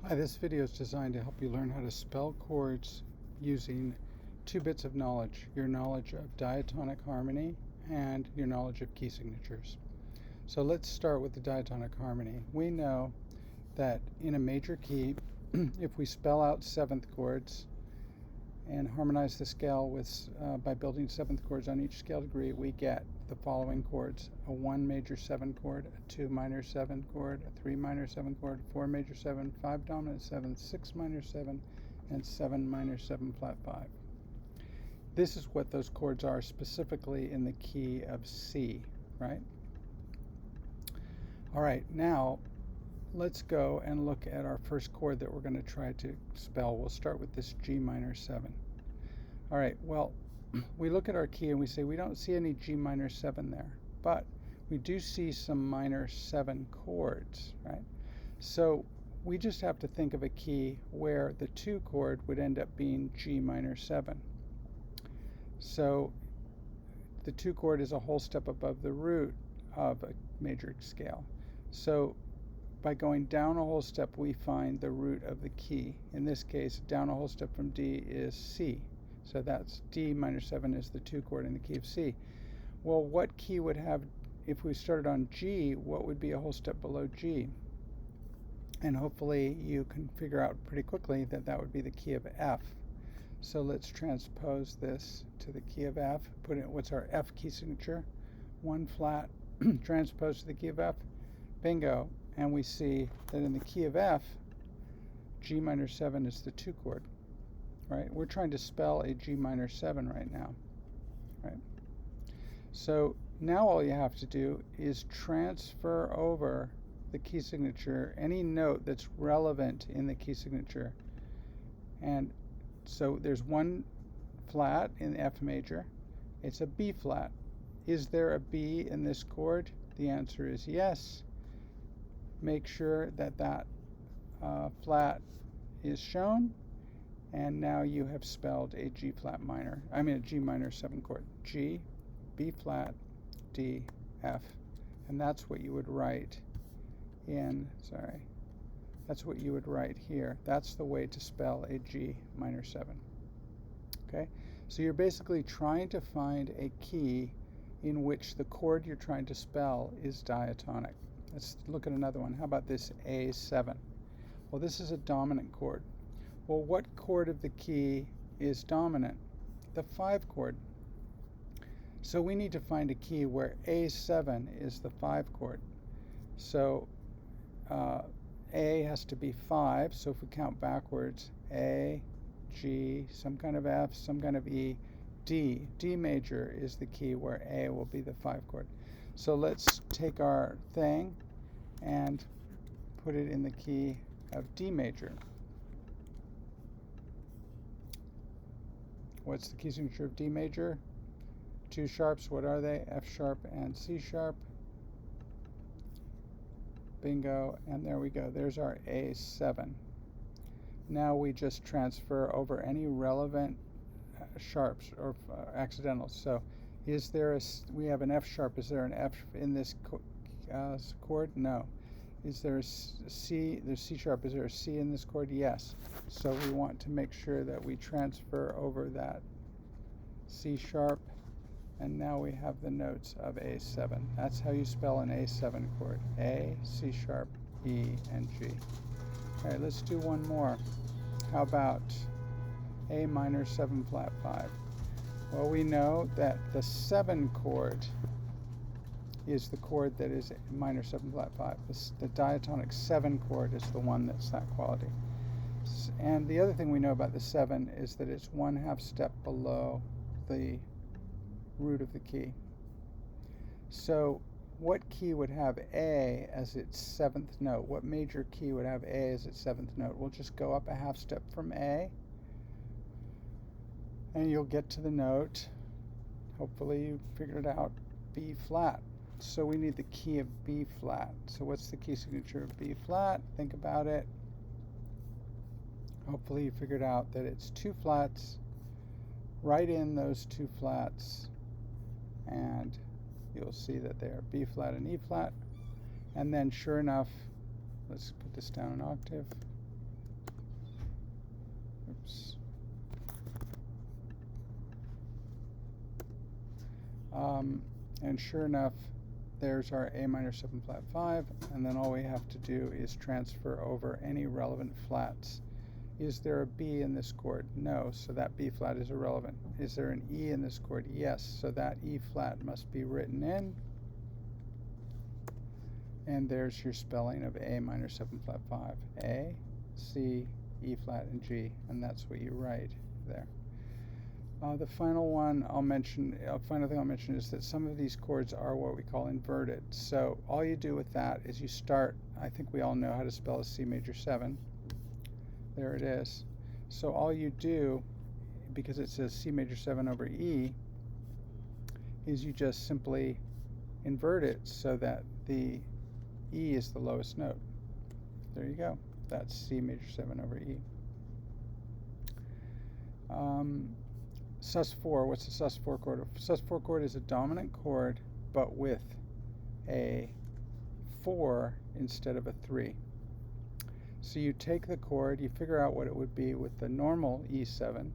Hi, this video is designed to help you learn how to spell chords using two bits of knowledge, your knowledge of diatonic harmony and your knowledge of key signatures. So let's start with the diatonic harmony. We know that in a major key, if we spell out 7th chords and harmonize the scale with by building 7th chords on each scale degree, we get the following chords: a 1 major 7 chord, a 2 minor 7 chord, a 3 minor 7 chord, 4 major 7, 5 dominant 7, 6 minor 7, and 7 minor 7 flat 5. This is what those chords are specifically in the key of C, right? All right, now let's go and look at our first chord that we're going to try to spell. We'll start with this G minor 7. All right, well, we look at our key and we say we don't see any G minor 7 there, but we do see some minor 7 chords, right? So we just have to think of a key where the 2 chord would end up being G minor 7. So the 2 chord is a whole step above the root of a major scale. So by going down a whole step, we find the root of the key. In this case, down a whole step from D is C. So that's D minor 7 is the 2 chord in the key of C. Well, what key would have, if we started on G, what would be a whole step below G? And hopefully you can figure out pretty quickly that that would be the key of F. So let's transpose this to the key of F. Put in, what's our F key signature? 1 flat, transpose to the key of F. Bingo. And we see that in the key of F, G minor 7 is the 2 chord, right? We're trying to spell a G minor 7 right now, right? So now all you have to do is transfer over the key signature, any note that's relevant in the key signature. And so there's 1 flat in F major. It's a B flat. Is there a B in this chord? The answer is yes. Make sure that that flat is shown, and now you have spelled a G minor 7 chord. G, B flat, D, F. And that's what you would write that's what you would write here. That's the way to spell a G minor 7. Okay? So you're basically trying to find a key in which the chord you're trying to spell is diatonic. Let's look at another one. How about this A7? Well, this is a dominant chord. Well, what chord of the key is dominant? The 5 chord. So we need to find a key where A7 is the 5 chord. So A has to be 5. So if we count backwards, A, G, some kind of F, some kind of E, D. D major is the key where A will be the 5 chord. So let's take our thing and put it in the key of D major. What's the key signature of D major? 2 sharps, what are they? F sharp and C sharp. Bingo, and there we go. There's our A7. Now we just transfer over any relevant sharps or accidentals. So is there we have an F sharp. Is there an F in this chord? No. Is there a C? There's C sharp. Is there a C in this chord? Yes. So we want to make sure that we transfer over that C sharp, and now we have the notes of A7. That's how you spell an A7 chord. A, C sharp, E, and G. All right, let's do one more. How about A minor 7 flat 5? Well, we know that the 7 chord is the chord that is minor 7 flat 5. The diatonic 7 chord is the one that's that quality. And the other thing we know about the 7 is that it's 1/2 step below the root of the key. So what key would have A as its 7th note? What major key would have A as its 7th note? We'll just go up a 1/2 step from A, and you'll get to the note, hopefully you figured it out, B flat. So we need the key of B flat. So what's the key signature of B flat? Think about it. Hopefully you figured out that it's 2 flats. Write in those 2 flats, and you'll see that they are B flat and E flat. And then sure enough, let's put this down an octave. Oops. And sure enough, there's our A minor 7 flat 5, and then all we have to do is transfer over any relevant flats. Is there a B in this chord? No, so that B flat is irrelevant. Is there an E in this chord? Yes, so that E flat must be written in. And there's your spelling of A minor 7 flat 5. A, C, E flat, and G, and that's what you write there. The final one I'll mention, final thing I'll mention is that some of these chords are what we call inverted. So all you do with that is you start, I think we all know how to spell a C major 7. There it is. So all you do, because it says C major 7 over E, is you just simply invert it so that the E is the lowest note. There you go. That's C major 7 over E. Sus4, what's a sus4 chord? A sus4 chord is a dominant chord, but with a 4 instead of a 3. So you take the chord, you figure out what it would be with the normal E7.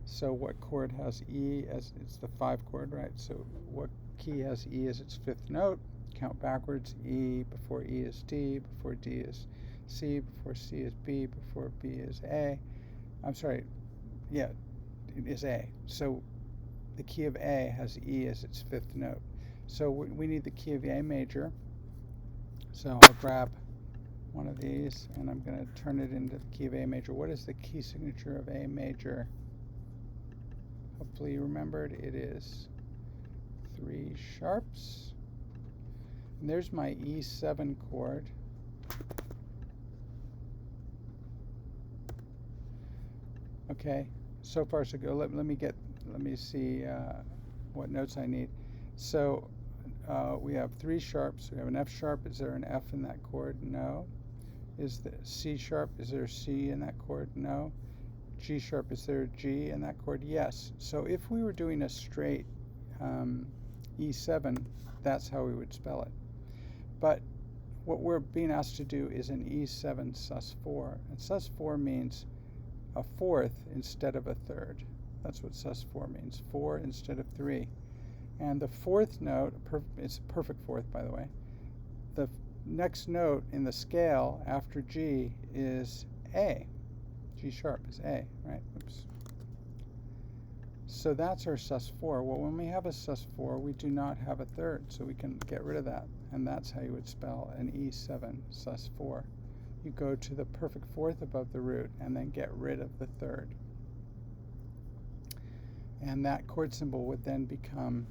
So what chord has E as, it's the 5 chord, right? So what key has E as its 5th note? Count backwards. E, before E is D, before D is C, before C is B, before B is A. I'm sorry, yeah, it is A. So the key of A has E as its 5th note. So we need the key of A major. So I'll grab one of these and I'm going to turn it into the key of A major. What is the key signature of A major? Hopefully you remembered. It is 3 sharps. And there's my E7 chord. Okay, so far so good. Let me see what notes I need. So we have 3 sharps. We have an F sharp. Is there an F in that chord? No. Is the C sharp? Is there a C in that chord? No. G sharp. Is there a G in that chord? Yes. So if we were doing a straight E7, that's how we would spell it. But what we're being asked to do is an E7 sus4. And sus4 means a 4th instead of a 3rd. That's what sus4 means, 4 instead of 3. And the 4th note, it's a perfect 4th by the way, the next note in the scale after G is A. G sharp is A, right? Oops. So that's our sus4. Well, when we have a sus4, we do not have a 3rd, so we can get rid of that. And that's how you would spell an E7 sus4. You go to the perfect 4th above the root and then get rid of the 3rd. And that chord symbol would then become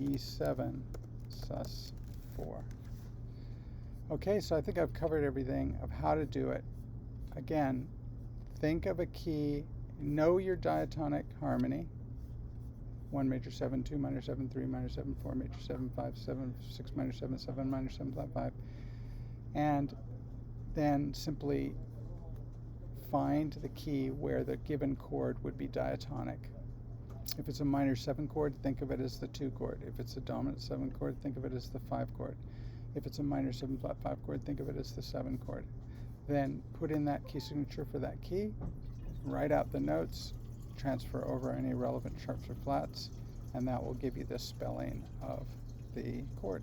E7 sus4. Okay, so I think I've covered everything of how to do it. Again, think of a key, know your diatonic harmony. 1 major 7, 2 minor 7, 3 minor 7, 4 major 7, 5, 7, 6 minor 7, 7 minor 7 flat 5. And then simply find the key where the given chord would be diatonic. If it's a minor 7 chord, think of it as the 2 chord. If it's a dominant 7 chord, think of it as the 5 chord. If it's a minor 7 flat 5 chord, think of it as the 7 chord. Then put in that key signature for that key, write out the notes, transfer over any relevant sharps or flats, and that will give you the spelling of the chord.